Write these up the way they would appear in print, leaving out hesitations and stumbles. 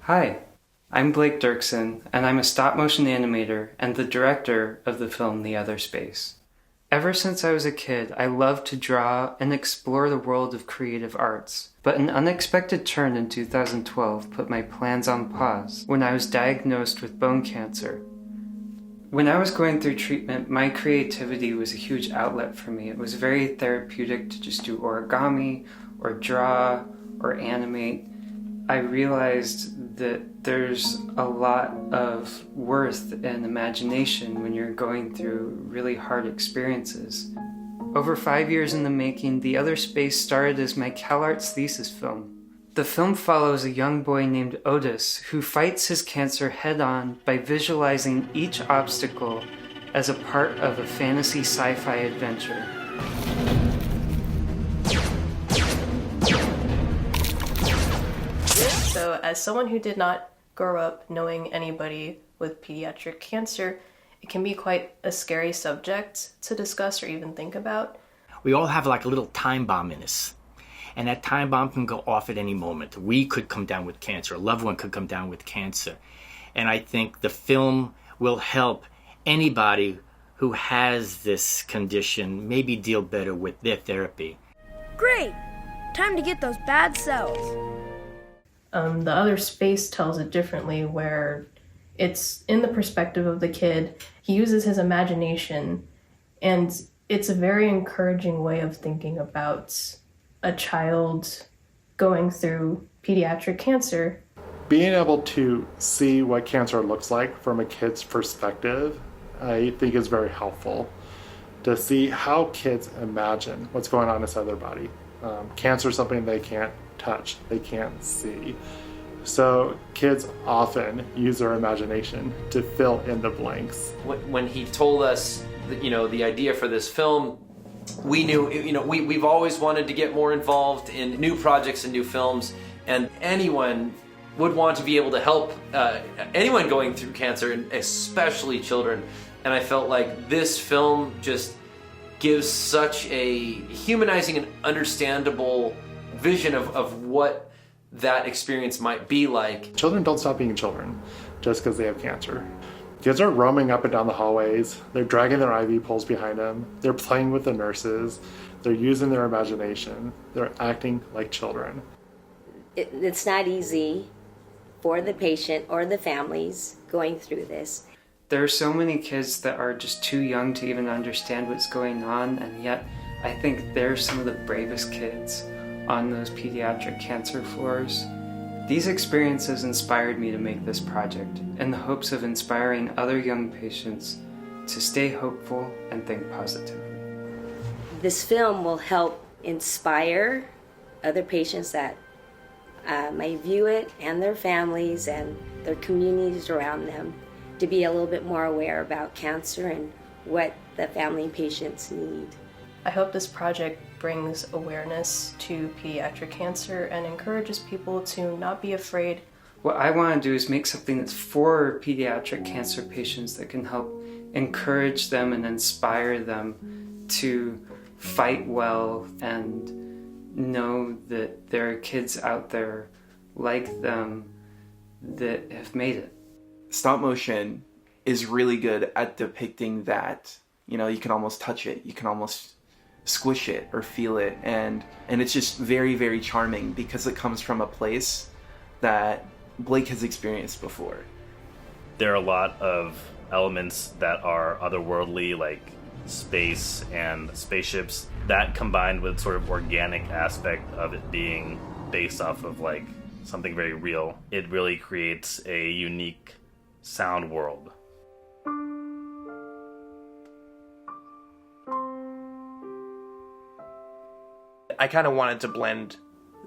Hi, I'm Blake Derksen, and I'm a stop-motion animator and the director of the film The Other Space. Ever since I was a kid, I loved to draw and explore the world of creative arts, but an unexpected turn in 2012 put my plans on pause when I was diagnosed with bone cancer. When I was going through treatment, my creativity was a huge outlet for me. It was very therapeutic to just do origami, or draw, or animate. I realized that there's a lot of worth and imagination when you're going through really hard experiences. Over 5 years in the making, The Other Space started as my CalArts thesis film. The film follows a young boy named Otis who fights his cancer head-on by visualizing each obstacle as a part of a fantasy sci-fi adventure. So as someone who did not grow up knowing anybody with pediatric cancer, it can be quite a scary subject to discuss or even think about. We all have like a little time bomb in us. And that time bomb can go off at any moment. We could come down with cancer. A loved one could come down with cancer. And I think the film will help anybody who has this condition maybe deal better with their therapy. Great! Time to get those bad cells. The Other Space tells it differently, where it's in the perspective of the kid. He uses his imagination, and it's a very encouraging way of thinking about a child going through pediatric cancer. Being able to see what cancer looks like from a kid's perspective, I think is very helpful. To see how kids imagine what's going on inside their body. Cancer is something they can't touch, they can't see. So kids often use their imagination to fill in the blanks. When he told us, the idea for this film, we knew, we've always wanted to get more involved in new projects and new films, and anyone would want to be able to help anyone going through cancer, and especially children. And I felt like this film just gives such a humanizing and understandable vision of what that experience might be like. Children don't stop being children just because they have cancer. Kids are roaming up and down the hallways. They're dragging their IV poles behind them. They're playing with the nurses. They're using their imagination. They're acting like children. It's not easy for the patient or the families going through this. There are so many kids that are just too young to even understand what's going on, and yet I think they're some of the bravest kids on those pediatric cancer floors. These experiences inspired me to make this project in the hopes of inspiring other young patients to stay hopeful and think positively. This film will help inspire other patients that may view it, and their families and their communities around them, to be a little bit more aware about cancer and what the family and patients need. I hope this project brings awareness to pediatric cancer and encourages people to not be afraid. What I want to do is make something that's for pediatric cancer patients that can help encourage them and inspire them to fight well and know that there are kids out there like them that have made it. Stop motion is really good at depicting that. You can almost touch it. You can almost squish it or feel it, and it's just very, very charming because it comes from a place that Blake has experienced before. There are a lot of elements that are otherworldly, like space and spaceships, that combined with sort of organic aspect of it being based off of like something very real, it really creates a unique sound world. I kind of wanted to blend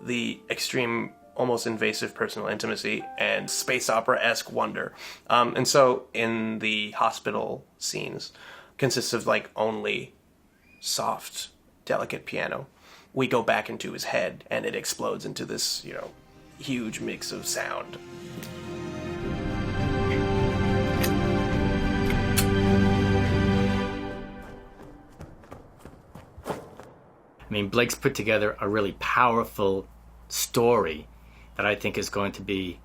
the extreme, almost invasive personal intimacy and space opera-esque wonder. And so in the hospital scenes, consists of like only soft, delicate piano. We go back into his head and it explodes into this, huge mix of sound. I mean, Blake's put together a really powerful story that I think is going to be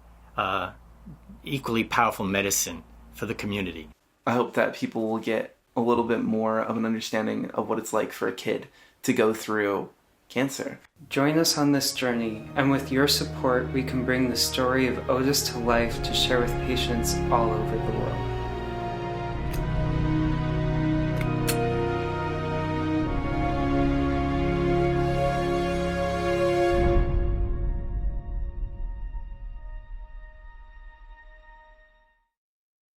equally powerful medicine for the community. I hope that people will get a little bit more of an understanding of what it's like for a kid to go through cancer. Join us on this journey, and with your support, we can bring the story of Otis to life to share with patients all over the world.